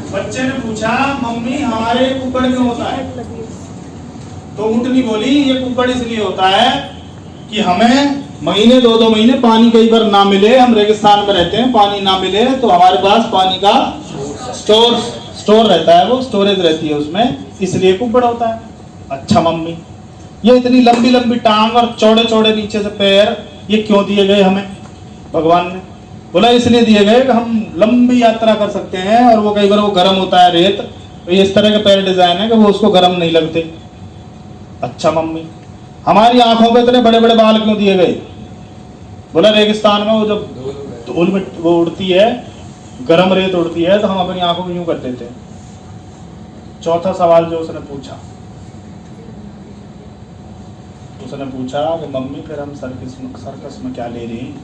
बच्चे ने पूछा मम्मी हमारे कुकड़ में होता है, तो ऊँटनी बोली ये कुकड़ इसलिए होता है कि हमें महीने 2-2 महीने पानी कई बार ना मिले, हम रेगिस्तान में रहते हैं, पानी ना मिले तो हमारे पास पानी का स्टोर रहता है, वो स्टोरेज रहती है उसमें, इसलिए कुकड़ होता है। अच्छा मम्मी ये इतनी लंबी लंबी टांग और चौड़े चौड़े नीचे से पैर ये क्यों दिए गए हमें भगवान ने? बोला इसलिए दिए गए कि हम लंबी यात्रा कर सकते हैं और वो कई बार वो गर्म होता है रेत, तो ये इस तरह के पैर डिजाइन है कि वो उसको गर्म नहीं लगते। अच्छा मम्मी हमारी आंखों पे इतने बड़े बड़े बाल क्यों दिए गए? बोला रेगिस्तान में वो जब धूल में वो उड़ती है, गर्म रेत उड़ती है, तो हम अपनी आंखों को यूं कर देते हैं। चौथा सवाल जो उसने पूछा कि मम्मी फिर हम सर्कस में क्या ले रहे हैं?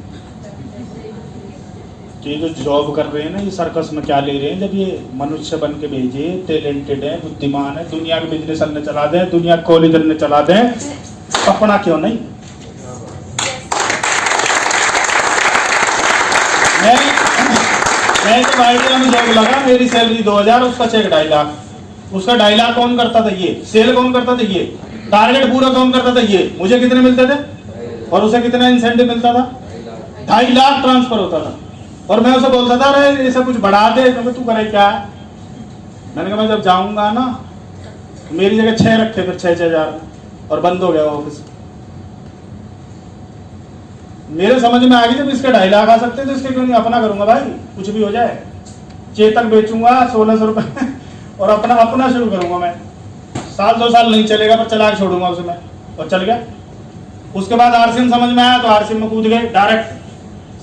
ये जो जॉब कर रहे हैं ना ये सर्कस में क्या ले रहे हैं, जब ये मनुष्य बन के भेजे, टैलेंटेड है, बुद्धिमान है, दुनिया के बिजनेस अन्य चला दें, दुनिया कॉलेज अन्य चला दें, अपना क्यों नहीं? मैं जब आइडिया में जॉब लगा मेरी सैलरी 2000, उसका चेक 2.5 लाख। उसका 2.5 लाख कौन करता था? ये सेल कौन करता था? ये टारगेट पूरा कौन करता था? ये मुझे कितने मिलते थे और उसे कितना इंसेंटिव मिलता था? 2.5 लाख ट्रांसफर होता था। और मैं उसे बोलता था अरे ऐसा कुछ बढ़ा दे, तू करे क्या? मैंने कहा मैं जब जाऊंगा ना मेरी जगह 6 रखे, फिर 6,000 और बंद हो गया ऑफिस। मेरे समझ में आ गई जब इसके 2.5 लाख आ सकते तो इसके क्यों नहीं अपना करूंगा भाई, कुछ भी हो जाए। चेतक बेचूंगा 1600 रुपए और अपना शुरू करूंगा मैं। 1-2 साल नहीं चलेगा पर चला के छोड़ूंगा उसे मैं, और चल गया। उसके बाद आरसीएम समझ में आया तो आरसीएम में कूद गए डायरेक्ट।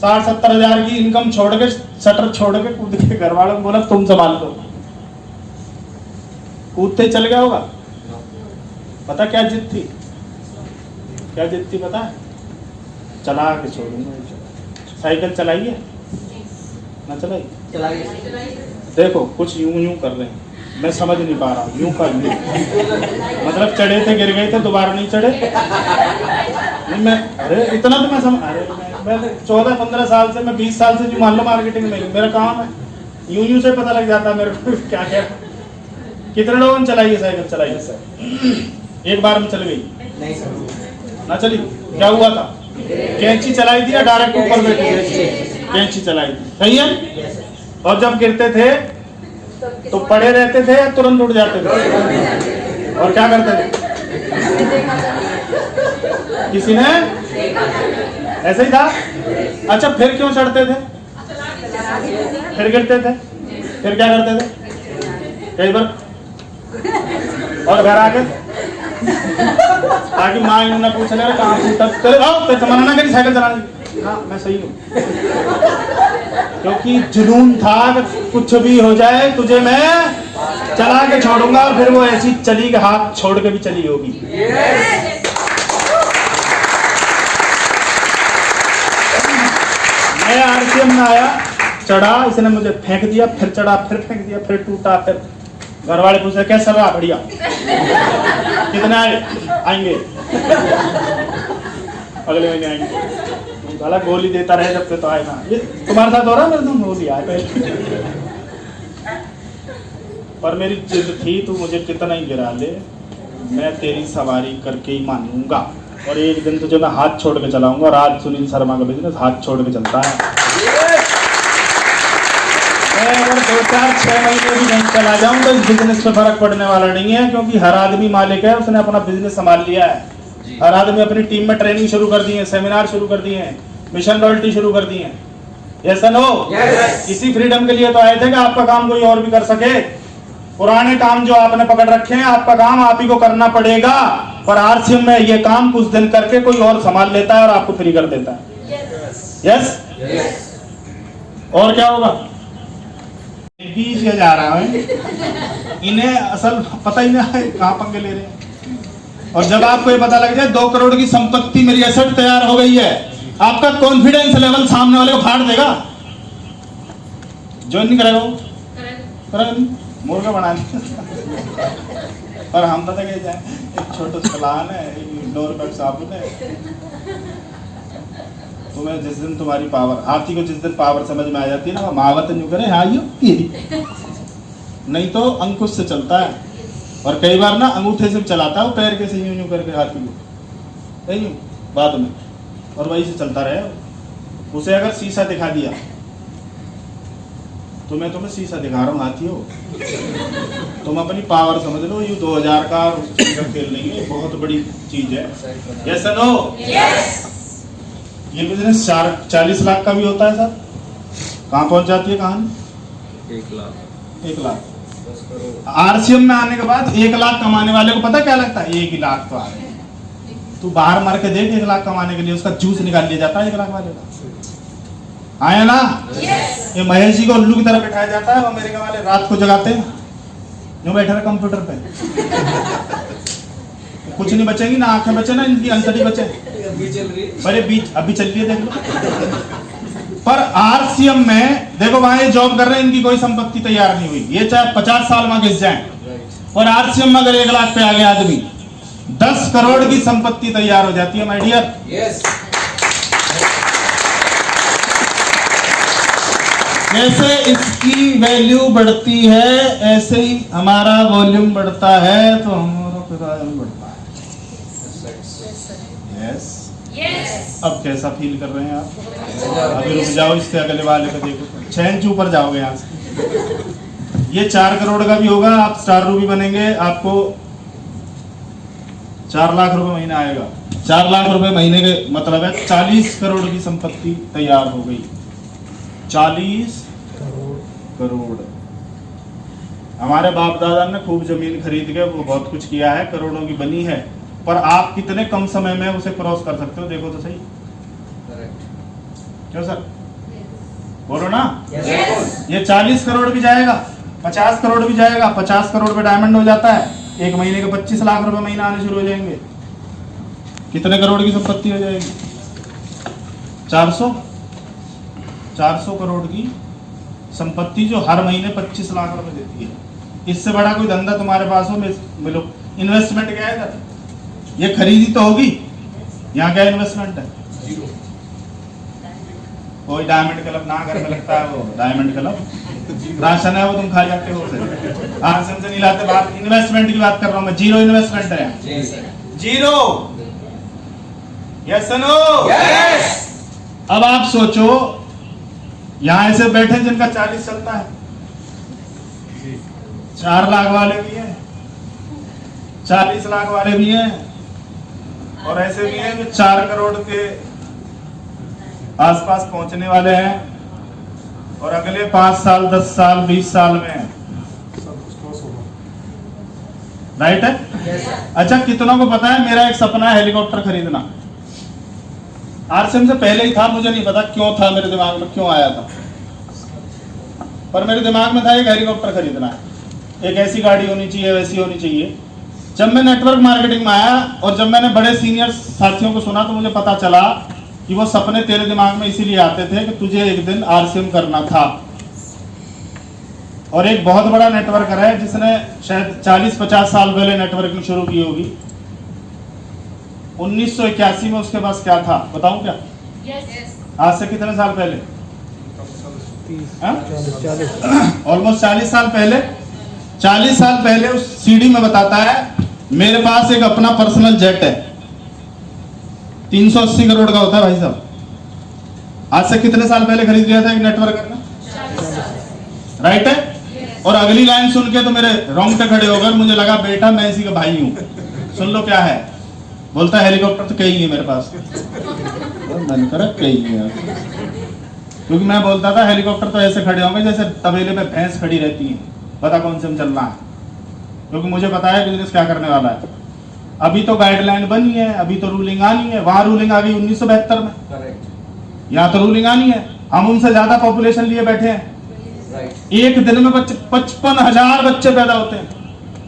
60-70 हजार की इनकम छोड़ के, शटर छोड़ के कूद के, घर वालों को बोला तुम संभाल लो, कूदते चल गया होगा। पता क्या जिद थी? क्या जिद थी पता है? चला के छोड़ूंगा। साइकिल चलाइए ना, चलाइए। देखो कुछ यूं कर रहे हैं, मैं समझ नहीं पा रहा हूँ। यूं कर मतलब चढ़े थे, गिर गए थे, दोबारा नहीं चढ़े। नहीं मैं अरे इतना तो मैं समझ, अरे मैं 14-15 साल से, मैं 20 साल से जो मान लो मार्केटिंग में मेरा काम है, यूं से पता लग जाता है मेरे को क्या क्या। कितने लोगों ने चलाई है साइकिल? चलाई सर, एक बार में चल गई नहीं सर, ना चली। क्या हुआ था? कैंची चलाई थी या डायरेक्ट ऊपर बैठी? कैंची चलाई थी, सही है। और जब गिरते थे तो पड़े रहते थे या तुरंत उठ जाते थे? और क्या करते थे? किसी ने ऐसे ही था। अच्छा फिर क्यों चढ़ते थे? फिर गिरते थे, फिर क्या करते थे? कई बार और घर आके ताकि माँ इन्होंने पूछ ले कहाँ तो तमन्ना ना करी साइकिल चलाने। हाँ मैं सही हूँ, क्योंकि जुनून था कि कुछ भी हो जाए तुझे मैं चला के छोड़ूंगा। और फिर वो ऐसी चली कि हाथ छोड़ के भी चली होगी। मैं आरसीएम में आया, चढ़ा, इसने मुझे फेंक दिया, फिर चढ़ा, फिर फेंक दिया, फिर टूटा, फिर घर वाले पूछे कैसा रहा? बढ़िया। कितना आएंगे? अगले महीने आएंगे। साला गोली देता रहे जब तो आए ना। ये तुम्हारे साथ हो रहा है? मेरे तुम गोली आए पहले। पर मेरी जिद थी तू मुझे कितना ही गिरा ले, मैं तेरी सवारी करके ही मानूंगा। और एक दिन तुझे मैं हाथ छोड़ के चलाऊंगा। और आज सुनील शर्मा का बिजनेस हाथ छोड़ के चलता है। मैं अगर 2-4-6 महीने भी नहीं चला जाऊं तो इस बिजनेस पे फर्क पड़ने वाला नहीं है, क्योंकि हर आदमी मालिक है, उसने अपना बिजनेस संभाल लिया है। हर आदमी अपनी टीम में ट्रेनिंग शुरू कर दी है, सेमिनार शुरू कर दिए हैं, मिशन लॉयल्टी शुरू कर दी है। Yes no? इसी फ्रीडम के लिए तो आए थे कि आपका काम कोई और भी कर सके। पुराने काम जो आपने पकड़ रखे हैं, आपका काम आप ही को करना पड़ेगा। पर आरसीएम में ये काम कुछ दिन करके कोई और संभाल लेता है और आपको फ्री कर देता है। यस? और क्या होगा? 20 जा रहा है, इन्हें असल पता ही नहीं है कहाँ पंगे ले रहे हैं। और जब आपको ये पता लग जाए 2 करोड़ की संपत्ति मेरी एसेट तैयार हो गई है, आपका कॉन्फिडेंस लेवल सामने वाले को फाड़ देगा। ज्वाइन नहीं करेगा, मुर्गा बना पर हम पता क्या जाए छोटो चलान है, इंडोर का साबुन है। तुम्हें जिस दिन तुम्हारी पावर, हाथी को जिस दिन पावर समझ में आ जाती है ना, वो महावत यूं करे, हाँ यूं नहीं तो अंकुश से चलता है, और कई बार ना अंगूठे से चलाता है वो, पैर के से यूं यूं करके हाथी को यूं बाद में, और वही से चलता रहे। उसे अगर शीशा दिखा दिया, तुम्हें शीशा दिखा रहा हूँ हाथी हो, तुम अपनी पावर समझ लो, ये 2000 का खेल नहीं है, बहुत बड़ी चीज है। यस नो ये बिजनेस 40 लाख का भी होता है सर। कहाँ पहुंच जाती है कहानी? 1 लाख। आरसीएम में आने के बाद 1 लाख कमाने वाले को पता क्या लगता है? 1 लाख तो आ रहे हैं। तू बाहर मार के देख, 1 लाख कमाने के लिए उसका जूस निकाल लिया जाता है 1 लाख वाले का। आया ना? ये महेश जी को उल्लू की तरह बैठाया जाता है, वो अमेरिका वाले रात को जगाते हैं, जो बैठे रहे कंप्यूटर पे। कुछ नहीं बचेगी ना, आंखें बचे ना इनकी, अंतड़ी बचे। अरे बीच अभी चल रही है, देख लो। पर आरसीएम में देखो, वहां ये जॉब कर रहे हैं, इनकी कोई संपत्ति तैयार नहीं हुई, ये चाहे 50 साल में घिस जाए, और आरसीएम में अगर 1 लाख पे आ गया आदमी, 10 करोड़ की संपत्ति तैयार हो जाती है माय डियर। जैसे इसकी वैल्यू बढ़ती है, ऐसे ही हमारा वॉल्यूम बढ़ता है, तो हमारा किराया भी बढ़ता है। यस। अब कैसा फील कर रहे हैं आप? अभी रुक जाओ, इसके अगले वाले को देखो, चैन ऊपर जाओगे यहाँ से। ये 4 करोड़ का भी होगा, आप स्टार रूबी बनेंगे, आपको 4 लाख रुपए महीना आएगा। 4 लाख रुपए महीने के मतलब है 40 करोड़ की संपत्ति तैयार हो गई। 40 करोड़। हमारे बाप दादा ने खूब जमीन खरीद के वो बहुत कुछ किया है, करोड़ों की बनी है, पर आप कितने कम समय में उसे क्रॉस कर सकते हो? देखो तो सही। क्यों सर? बोलो ना। ये 40 करोड़ भी जाएगा, 50 करोड़ भी जाएगा। 50 करोड़ पे डायमंड हो जाता है, 1 महीने के 25 लाख रुपए महीना आने शुरू हो जाएंगे। कितने करोड़ की संपत्ति हो जाएगी? 400 करोड़ की संपत्ति, जो हर महीने 25 लाख रुपए देती है। इससे बड़ा कोई धंधा तुम्हारे पास हो मिलो। इन्वेस्टमेंट क्या है इधर? ये खरीदी तो होगी, यहाँ क्या इन्वेस्टमेंट है? कोई डायमंड क्लब ना घर में लगता है, वो डायमंड क्लब राशन है, वो तुम खा जाते हो, आरसीएम से नहीं लाते बाहर। इन्वेस्टमेंट की बात कर रहा हूँ मैं, 0 इन्वेस्टमेंट है, 0। Yes no? अब आप सोचो, यहां ऐसे बैठे जिनका 40 चलता है, 4 लाख वाले भी हैं, 40 लाख वाले भी हैं, और ऐसे भी हैं जो 4 करोड़ के आसपास पहुंचने वाले हैं, और अगले 5 साल 10 साल 20 साल में। राइट है? अच्छा, कितनों को पता है मेरा एक सपना है हेलीकॉप्टर खरीदना? आरसीएम से पहले ही था, मुझे नहीं पता क्यों था, मेरे दिमाग में क्यों आया था, पर मेरे दिमाग में था एक हेलीकॉप्टर खरीदना है। एक ऐसी गाड़ी होनी चाहिए, वैसी होनी चाहिए। जब मैं नेटवर्क मार्केटिंग में आया और जब मैंने बड़े सीनियर साथियों को सुना, तो मुझे पता चला कि वो सपने तेरे दिमाग में इसीलिए आते थे कि तुझे एक दिन आरसीएम करना था। और एक बहुत बड़ा नेटवर्कर है जिसने शायद 40-50 साल पहले नेटवर्किंग शुरू की होगी। 1981 में उसके पास क्या था बताऊं क्या? आज से कितने साल पहले? ऑलमोस्ट 40 साल पहले। 40 साल पहले उस सीडी में बताता है, मेरे पास एक अपना पर्सनल जेट है, 380 करोड़ का होता है भाई साहब। आज से कितने साल पहले खरीद लिया था एक नेटवर्कर ने? राइट है? और अगली लाइन सुन के तो मेरे रोंगटे खड़े हो गए, मुझे लगा बेटा मैं इसी का भाई हूं। सुन लो क्या है, बोलता है हेलीकॉप्टर तो कई है मेरे पास। मन करा कई है, क्योंकि मैं बोलता था हेलीकॉप्टर तो ऐसे खड़े होंगे जैसे तबेले में भैंस खड़ी रहती है, पता कौन से में चलना है, क्योंकि मुझे पता है बिजनेस क्या करने वाला है। अभी तो गाइडलाइन बनी है, अभी तो रूलिंग आनी है। वहां रूलिंग आ गई 1972 में, यहाँ तो रूलिंग आनी है। हम उनसे ज्यादा पॉपुलेशन लिए बैठे हैं। एक दिन में 55,000 बच्चे पैदा होते हैं।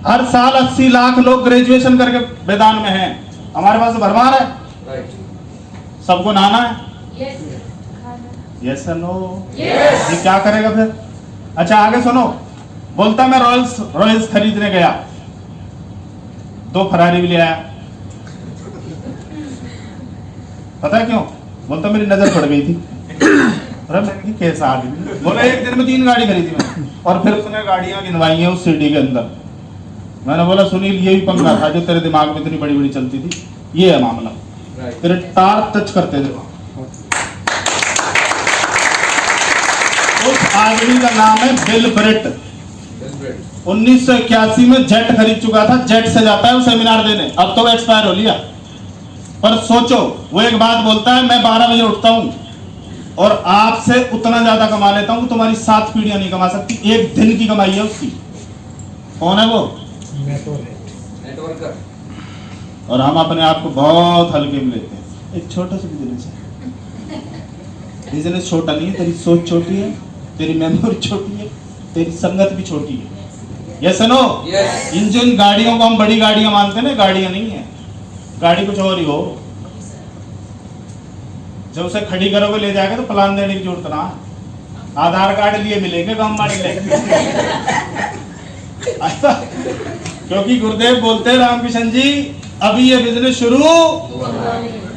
हर साल 80 लाख लोग ग्रेजुएशन करके मैदान में हैं। हमारे पास भरमार है, सबको नहाना है। Yes no? ये क्या करेगा फिर? अच्छा आगे सुनो, बोलता मैं रॉयल्स खरीदने गया, 2 फरारी भी ले आया। पता है क्यों? बोलता मेरी नजर पड़ गई थी। अरे मैंने कैसा आदमी, बोला एक दिन में 3 गाड़ी खरीदी मैंने। और फिर उसने गाड़ियां गिनवाई हैं उस सिटी के अंदर। मैंने बोला सुनील ये भी पंगा था जो तेरे दिमाग में इतनी बड़ी बड़ी चलती थी, ये है मामला, तेरे टार टच करते थे। उस आदमी का नाम है बिल ब्रेट। 1981 में जेट खरीद चुका था, जेट से जाता है वो सेमिनार देने, अब तो एक्सपायर हो लिया। पर सोचो, वो एक बात बोलता है, मैं 12 बजे उठता हूं और आपसे उतना ज्यादा कमा लेता हूं, तुम्हारी 7 पीढ़ियां नहीं कमा सकती। एक दिन की कमाई है उसकी। कौन है वो? नेटवर्कर। और हम अपने आप को बहुत हल्के में लेते हैं। एक छोटा सा बिजनेस है, बिजनेस छोटा नहीं है, तेरी सोच छोटी है, तेरी मेमोरी छोटी है, तेरी संगत भी छोटी है। Yes no? इन जिन गाड़ियों को हम बड़ी गाड़ियां मानते हैं ना, गाड़ियां नहीं है, गाड़ी कुछ और ही हो। जब उसे खड़ी करोगे ले जाएगा तो प्लान देने की जरूरत ना, आधार कार्ड लिए मिलेंगे काम वाली क्योंकि गुरुदेव बोलते हैं रामकृष्ण जी अभी ये बिजनेस शुरू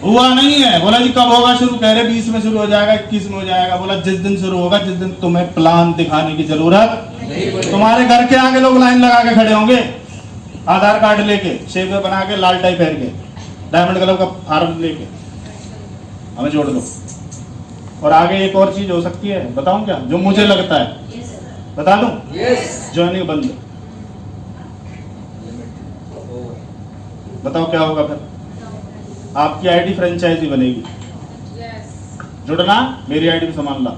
हुआ नहीं है। बोला जी कब होगा शुरू? कह रहे 20 में शुरू हो जाएगा, 21 में हो जाएगा। बोला जिस दिन शुरू होगा, जिस दिन तुम्हें प्लान दिखाने की जरूरत नहीं, तुम्हारे घर के आगे लोग लाइन लगा के खड़े होंगे आधार कार्ड लेके, शेप में बना के, लाल टाई पहन के, डायमंड कलर का फार्म लेके, हमें जोड़ दो। और आगे एक और चीज हो सकती है, बताऊं क्या? जो मुझे लगता है बता दूं? ज्वाइनिंग बंद। बताओ क्या होगा फिर? आपकी आईडी फ्रेंचाइजी बनेगी। जुड़ना, मेरी आईडी भी संभाल ला।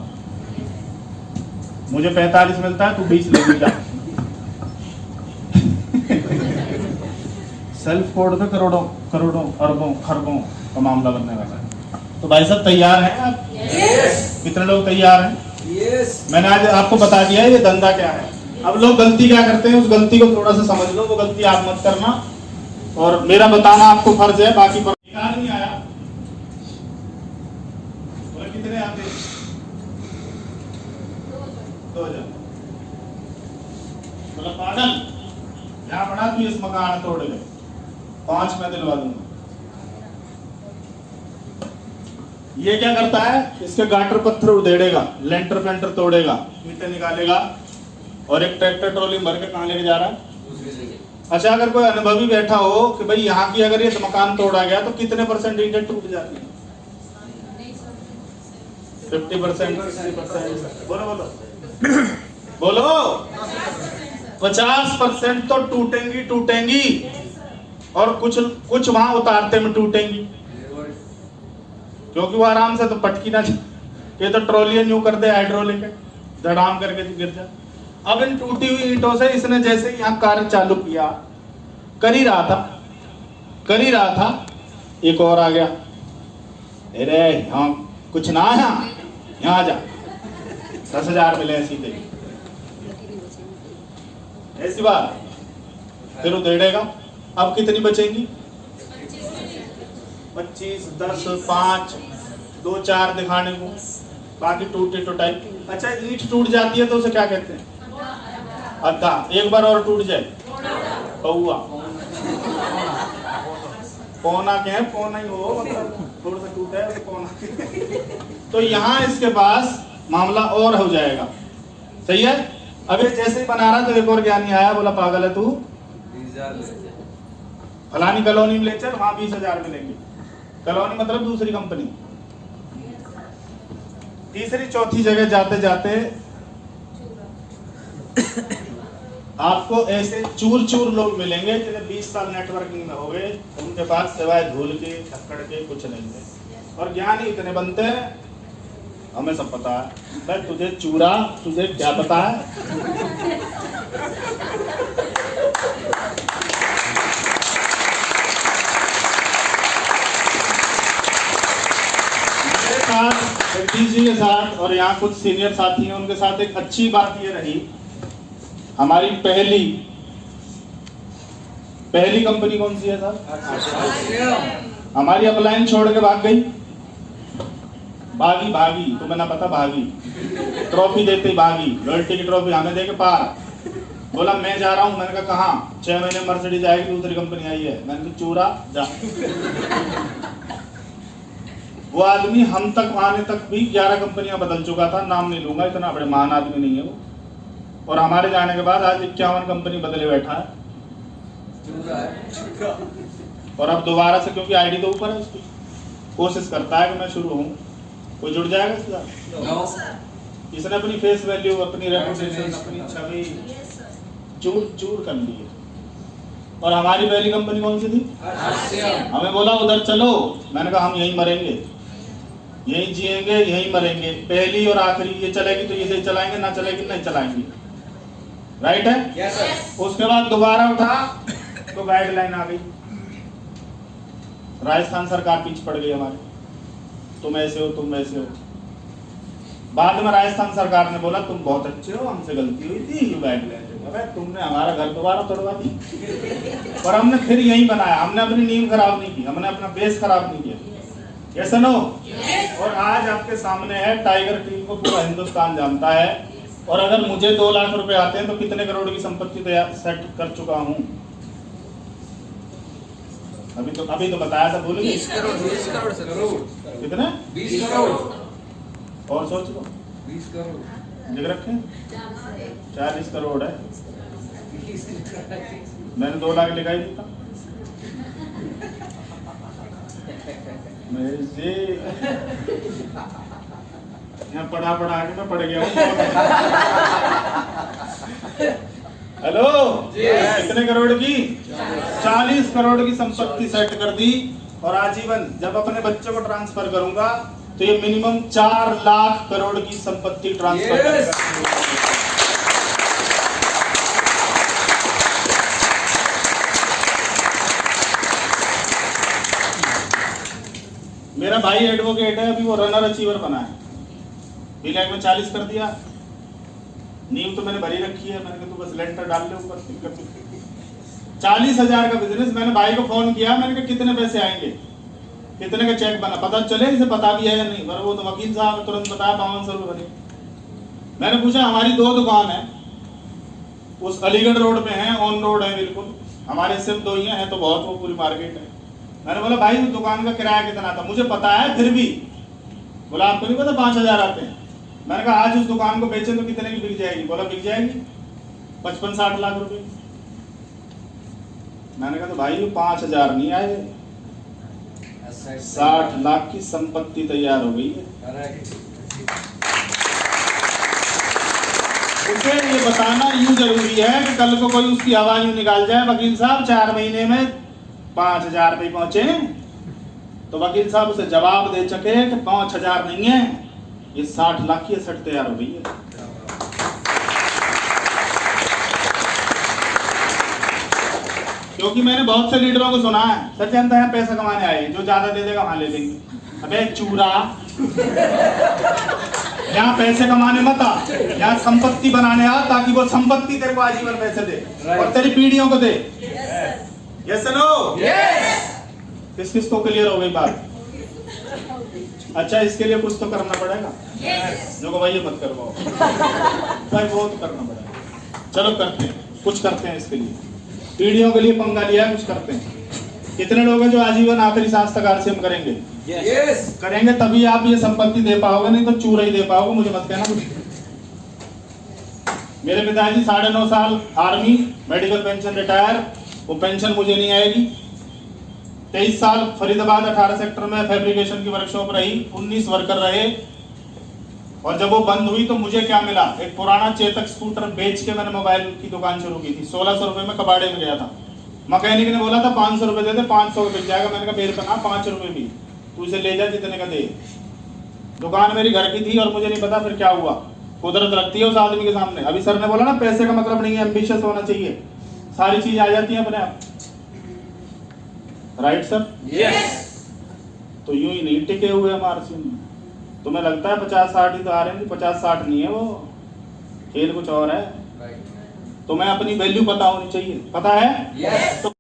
मुझे 45 मिलता है, तू 20 ले जा। सेल्फ कोड पे करोड़ों करोड़ों अरबों खरबों का मामला बनने वाला है। तो भाई साहब तैयार हैं आप? कितने लोग तैयार हैं? मैंने आज आपको बता दिया है ये धंधा क्या है। अब लोग गलती क्या करते हैं, उस गलती को थोड़ा सा समझ लो। वो गलती आप मत करना, और मेरा बताना आपको फर्ज है। बाकी पर एक आदमी आया, बोला कितने आते? 2000। बोला पागल, यहाँ पड़ा तू इस मकान तोड़ गए, 5 मैं दिलवा दूंगा। ये क्या करता है? इसके गाटर पत्थर उधेड़ेगा, लेंटर पेंटर तोड़ेगा, ईंटें निकालेगा, और एक ट्रैक्टर ट्रॉली भर के कहाँ लेके जा रहा है? अच्छा, अगर कोई अनुभवी बैठा हो कि भाई यहाँ की अगर ये मकान तोड़ा गया तो कितने % ईंटें टूट जाती है? 50%, 60%। बोलो बोलो बोलो। 50% तो टूटेंगी टूटेंगी, और कुछ वहां उतारते में टूटेंगी, क्योंकि वो आराम से तो पटकी ना, ये तो ट्रॉली न्यू कर दे हाइड्रोलिक है, धड़ाम करके गिर जाए। अब इन टूटी हुई ईंटों से इसने जैसे यहाँ कार्य चालू किया, कर ही रहा था, एक और आ गया, अरे यहाँ कुछ ना है, यहाँ जा, 10,000 मिले सीधे, ऐसी बात। फिर उधेड़ेगा, अब कितनी बचेंगी? 25, 10, 5, 2, 4 दिखाने को, बाकी टूटी टूटाई। अच्छा, ईंट टूट जाती है तो उसे क्या कहते हैं? अद्धा। एक बार और टूट जाए, पौआ। पौना क्या है? पौना ही हो, मतलब थोड़ा सा टूटा है तो पौना। तो यहाँ इसके पास मामला और हो जाएगा। सही है? अभी जैसे ही बना रहा तो एक और ज्ञानी आया, बोला पागल है तू, फलानी कॉलोनी में ले चल, वहां 20,000 मिलेंगे। कॉलोनी मतलब दूसरी कंपनी। तीसरी चौथी जगह जाते जाते आपको ऐसे चूर चूर लोग मिलेंगे जिन्हें 20 साल नेटवर्किंग में हो गए, उनके पास सिवाय धूल के धक्कड़ के कुछ नहीं है, और ज्ञान ही इतने बनते हैं, हमें सब पता है। भाई तुझे चूरा, तुझे क्या पता है? मेरे साथ जगदीश जी के साथ और यहाँ कुछ सीनियर साथी हैं, उनके साथ एक अच्छी बात ये रही, हमारी पहली कंपनी कौन सी है सर? हमारी अपलाइन छोड़ के भाग गई, भागी तुम्हें ना पता, भागी, ट्रॉफी देते भागी, लॉयल्टी की ट्रॉफी हमें दे के पार। बोला मैं जा रहा हूँ। मैंने कहा कहाँ? 6 महीने मर्सिडीज आएगी, दूसरी कंपनी आई है। मैंने कहा चूरा जा। वो आदमी हम तक आने तक भी 11 कंपनियां बदल चुका था, नाम नहीं लूंगा, इतना बड़े महान आदमी नहीं है वो। और हमारे जाने के बाद आज 51 कंपनी बदले बैठा है। और अब दोबारा से, क्योंकि आईडी तो ऊपर है उसकी, कोशिश करता है कि मैं शुरू हूँ। कोई जुड़ जाएगा इसके साथ? इसने अपनी फेस वैल्यू, अपनी रेपुटेशन, अपनी छवि चूर चूर कर ली है। और हमारी पहली कंपनी कौन सी थी? हमें बोला उधर चलो। मैंने कहा हम यहीं मरेंगे, यहीं जिएंगे, यहीं मरेंगे, पहली और आखिरी। ये चलेगी तो इसे चलाएंगे, ना चलेगी नहीं चलाएंगे। राइट है? yes, उसके बाद दोबारा उठा तो गाइडलाइन आ गई, राजस्थान सरकार पीछे पड़ गई हमारे, तुम ऐसे हो, तुम वैसे हो। बाद में राजस्थान सरकार ने बोला तुम बहुत अच्छे हो, हमसे गलती हुई थी, ये गाइडलाइन तुमने हमारा घर दोबारा तोड़वा दी। और हमने फिर यही बनाया, हमने अपनी नींव खराब नहीं की, हमने अपना बेस खराब नहीं किया। Yes no? और आज आपके सामने है, टाइगर टीम को पूरा हिंदुस्तान जानता है। और अगर मुझे 2 लाख रुपए आते हैं तो कितने करोड़ की संपत्ति तैयार सेट कर चुका हूं? अभी तो बताया था, भूल गए? 20 करोड़। कितने? 20 करोड़। और सोच लो, 20 करोड़ लिख रखे, 40 करोड़ है। मैंने 2 लाख लिखा ही नहीं था। यहाँ पढ़ा के मैं पढ़ गया हूँ। हेलो, कितने करोड़ की? 40 करोड़ की संपत्ति सेट कर दी। और आजीवन जब अपने बच्चे को ट्रांसफर करूंगा तो ये मिनिमम 4 लाख करोड़ की संपत्ति ट्रांसफर करेगा। मेरा भाई एडवोकेट है, अभी वो रनर अचीवर बना है, बीलैक में 40 कर दिया। नींव तो मैंने भरी रखी है, मैंने कहा तू बस लेंटर डाल ले ऊपर। 40,000 का बिजनेस। मैंने भाई को फोन किया, मैंने कहा कितने पैसे आएंगे, कितने का चेक बना, पता चले, इसे पता भी है या नहीं। पर वो तो वकील साहब तुरंत बताया 5200 रुपये बने। मैंने पूछा हमारी 2 दुकान है, उस अलीगढ़ रोड पे है, ऑन रोड है बिल्कुल, हमारे सिर्फ 2 ही है तो बहुत, वो पूरी मार्केट है। मैंने बोला भाई उस दुकान का किराया कितना था? मुझे पता है फिर भी। बोला आपको नहीं पता 5000 आते हैं? मैंने कहा आज उस दुकान को बेचें तो कितने की बिक जाएगी? बोला बिक जाएगी 55-60 लाख रुपए। मैंने कहा तो भाई 5000 नहीं आए, 60 लाख की संपत्ति तैयार हो गई है। उसे ये बताना यूं जरूरी है कि कल को कोई उसकी आवाज निकाल जाए, वकील साहब 4 महीने में 5000 रुपये पहुंचे, तो वकील साहब उसे जवाब दे सके कि 5000 नहीं है, ये 60 लाख की एसेट तैयार हो गई है। क्योंकि मैंने बहुत से लीडरों को सुना है, सच जानता है पैसा कमाने आए, जो ज्यादा दे देगा वहां ले लेंगे। अबे चूरा, यहाँ पैसे कमाने मत आ, यहाँ संपत्ति बनाने आ, ताकि वो संपत्ति तेरे को आजीवन पैसे दे और तेरी पीढ़ियों को दे। Yes no? किस किस को क्लियर हो गई बात? अच्छा, इसके लिए कुछ तो करना पड़ेगा। जो को भाई ये मत करवाओ भाई, वो तो करना पड़ेगा। चलो करते हैं, कुछ करते हैं इसके लिए, पीढ़ियों के लिए पंगा लिया है, कुछ करते हैं। कितने लोग हैं जो आजीवन आखिरी सांस तक आरसीएम करेंगे? करेंगे तभी आप ये संपत्ति दे पाओगे, नहीं तो चूरा ही दे पाओगे। मुझे मत कहना कुछ। मेरे पिताजी 9.5 साल आर्मी, मेडिकल पेंशन, रिटायर, वो पेंशन मुझे नहीं आएगी। 23 साल फरीदाबाद 18 सेक्टर में फैब्रिकेशन की वर्कशॉप रही, 19 वर्कर रहे। और जब वो बंद हुई तो मुझे क्या मिला? एक पुराना चेतक स्कूटर बेच के मैंने मोबाइल की दुकान शुरू की थी। 1600 रुपए में कबाड़े में गया था। मैकेनिक ने बोला था 500 रुपए दे दे, 500 रुपए जाएगा। मैंने कहा मेरे पे ना 5 रुपए भी, तू इसे ले जा जितने का दे। दुकान मेरी घर की थी और मुझे नहीं पता फिर क्या हुआ। कुदरत रखती है उस आदमी के सामने। अभी सर ने बोला ना पैसे का मतलब नहीं है, एम्बिशियस होना चाहिए, सारी चीज आ जाती है अपने आप। Right sir? यस। तो यूं ही नहीं टिके हुए हम आरसीएम में। तुम्हें लगता है 50-60 ही तो आ रहे हैं? 50-60 नहीं है, वो खेल कुछ और है। तुम्हें अपनी वैल्यू पता होनी चाहिए। पता है? yes. तो